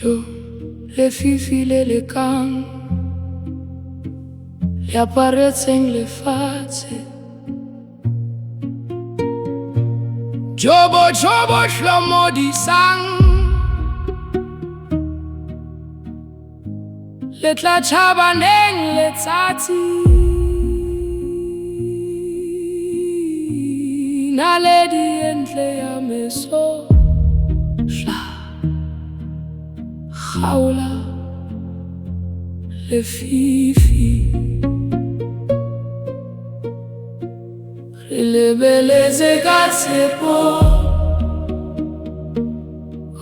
botšo, Lefifi Le Lekaakang, le aparetseng lefatše. Jobo hlomolisang, le Chaba neng letsatsi. Naleli ntle ya meso, Hlaha, khaola, Lefifi lebeletse ka tšepo,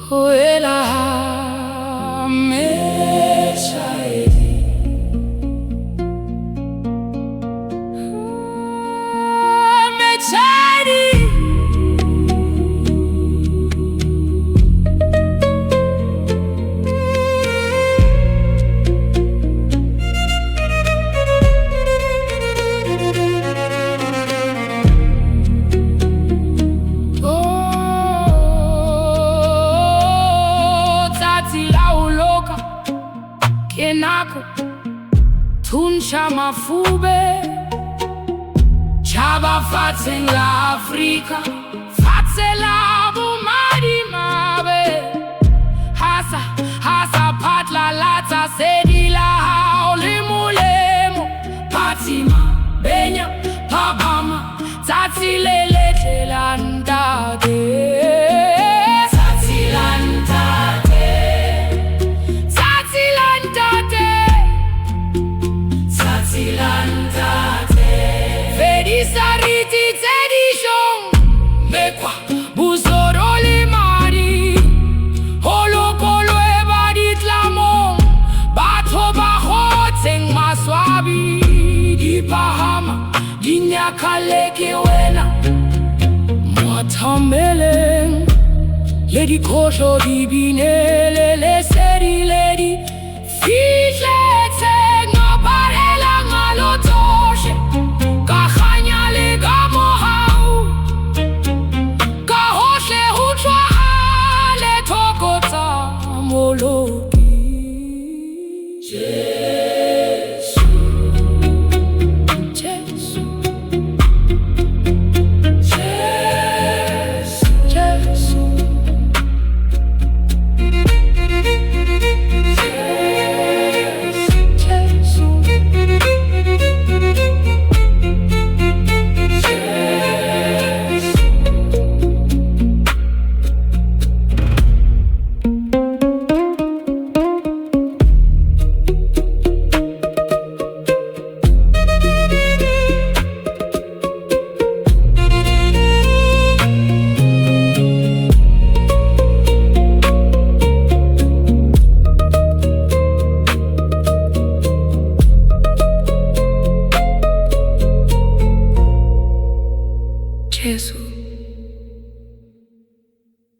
Hlaha mechaeli. Nako, thuntša mafube, Chaba fatšeng la Afrika, Fatše la bomalimabe, Hasa phatlalatsa Hlaha le molemo, patima benya phabama, Tsatsi le letlela ntate. Mwathambeleng le dikhohlo di binele le sedi le di